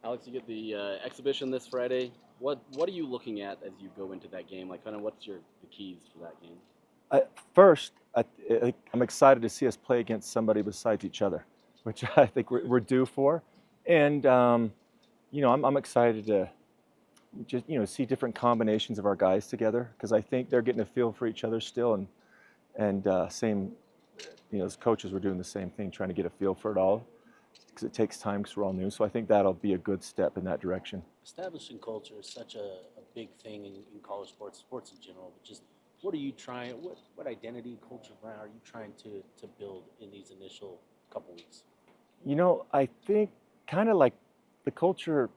Alex, you get the exhibition this Friday. What are you looking at as you go into that game? Like, kind of, what's the keys for that game? I, first, I'm excited to see us play against somebody besides each other, which I think we're due for. And, I'm excited to just, see different combinations of our guys together because I think they're getting a feel for each other still. And same, as coaches, we're doing the same thing, trying to get a feel for it all because it takes time because we're all new. So I think that'll be a good step in that direction. Establishing culture is such a big thing in college sports in general. But just what are you trying? What identity, culture, brand are you trying to build in these initial couple weeks? I think kind of like the culture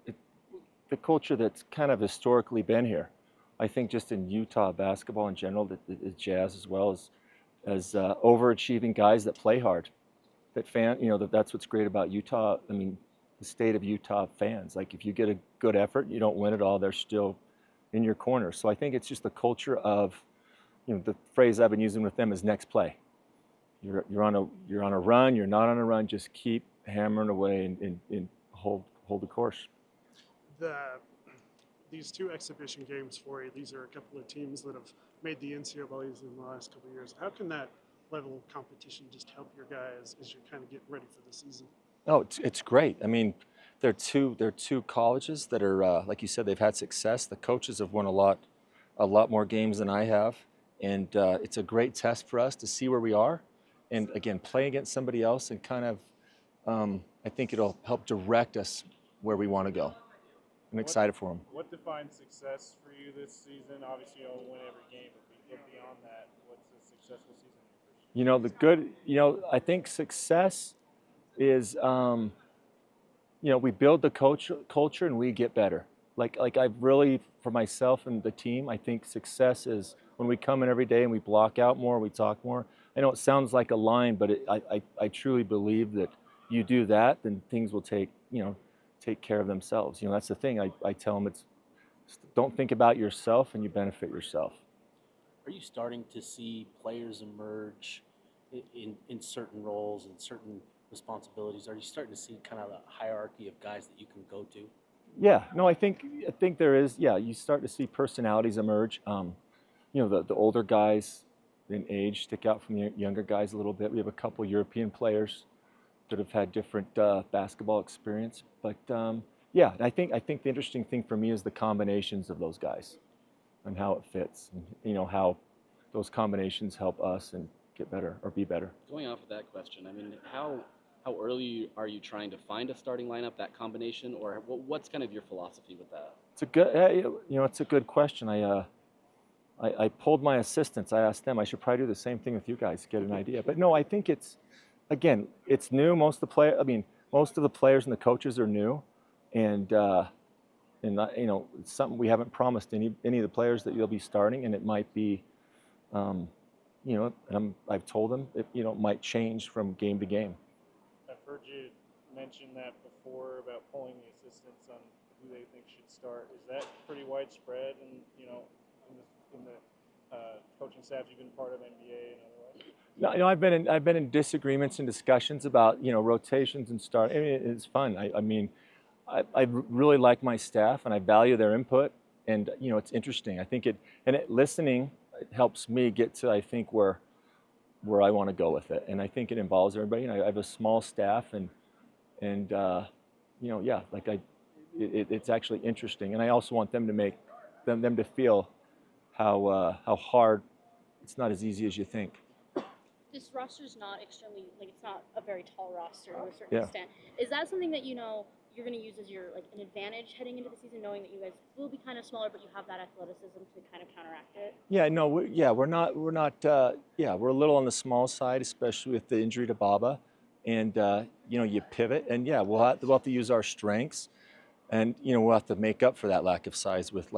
that's kind of historically been here. I think just in Utah basketball in general, the Jazz as well as overachieving guys that play hard, that's what's great about Utah. I mean, the state of Utah fans. Like if you get a good effort, you don't win it all, they're still in your corner. So I think it's just the culture of, the phrase I've been using with them is next play. You're on a run. You're not on a run. Just keep hammering away and hold the course. These two exhibition games for you. These are a couple of teams that have made the NCAAs in the last couple of years. How can that level of competition just help your guys as you're kind of getting ready for the season? Oh, it's great. I mean, they're two colleges that are like you said, they've had success. The coaches have won a lot more games than I have, and it's a great test for us to see where we are, and again, play against somebody else and kind of, I think it'll help direct us where we want to go. I'm excited for them. What defines success for you this season? Obviously, you don't win every game, but if we look beyond that, what's a successful season? I think success is, we build the culture and we get better. Like I've really, for myself and the team, I think success is when we come in every day and we block out more, we talk more. I know it sounds like a line, but I truly believe that you do that, then things will take care of themselves. That's the thing. I tell them don't think about yourself and you benefit yourself. Are you starting to see players emerge in certain roles and certain responsibilities? Are you starting to see kind of a hierarchy of guys that you can go to? Yeah, no, I think there is. Yeah, you start to see personalities emerge. The older guys in age stick out from the younger guys a little bit. We have a couple European players that have had different basketball experience. But yeah, I think the interesting thing for me is the combinations of those guys and how it fits, and how those combinations help us and get better or be better. Going off of that question, I mean, how early are you trying to find a starting lineup, that combination, or what's kind of your philosophy with that? It's a good question. I pulled my assistants. I asked them. I should probably do the same thing with you guys to get an idea. But no, I think it's new. Most of the players and the coaches are new, and it's something we haven't promised any of the players that you'll be starting, and it might be, and I've told them it might change from game to game. I've heard you mention that before about pulling the assistants on who they think should start. Is that pretty widespread, and in the coaching staff you've been part of, NBA and otherwise? No, I've been in disagreements and discussions about rotations and start. I mean, it's fun. I really like my staff and I value their input, and it's interesting. I think listening helps me get to where I want to go with it, and I think it involves everybody. And I have a small staff, and it's actually interesting, and I also want them to make them to feel how hard. It's not as easy as you think. This roster is not extremely, it's not a very tall roster to a certain extent. Is that something that you're going to use as your an advantage heading into the season, knowing that you guys will be kind of smaller, but you have that athleticism to kind of counteract it? Yeah, no, we're a little on the small side, especially with the injury to Baba, and you pivot, and we'll have to use our strengths, and we'll have to make up for that lack of size with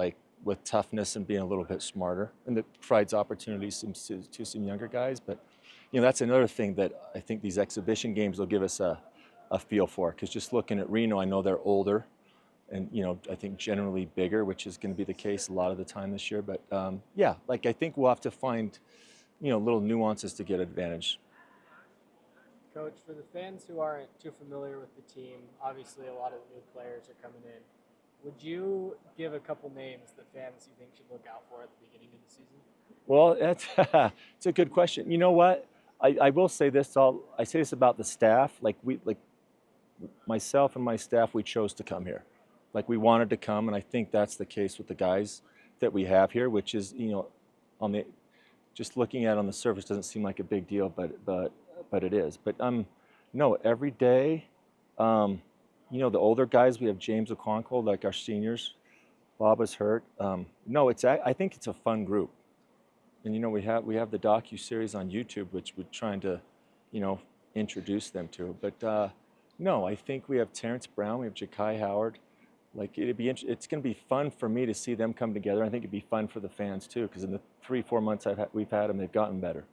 toughness and being a little bit smarter, and that provides opportunities to some younger guys, but. That's another thing that I think these exhibition games will give us a feel for. Because just looking at Reno, I know they're older, and I think generally bigger, which is going to be the case a lot of the time this year. But I think we'll have to find little nuances to get advantage. Coach, for the fans who aren't too familiar with the team, obviously a lot of new players are coming in. Would you give a couple names that fans you think should look out for at the beginning of the season? Well, that's it's a good question. You know what? I will say this. I say this about the staff. Like myself and my staff, we chose to come here. Like we wanted to come, and I think that's the case with the guys that we have here, which is, on the just looking at it on the surface doesn't seem like a big deal, but it is. But no, every day, the older guys, we have James Okonkwo, like our seniors. Bob is hurt. No, I think it's a fun group, and we have the docu-series on YouTube, which we're trying to, introduce them to. But no, I think we have Terrence Brown, we have Ja'Kai Howard. Like it's going to be fun for me to see them come together. I think it'd be fun for the fans too, because in the 3-4 months we've had them, they've gotten better.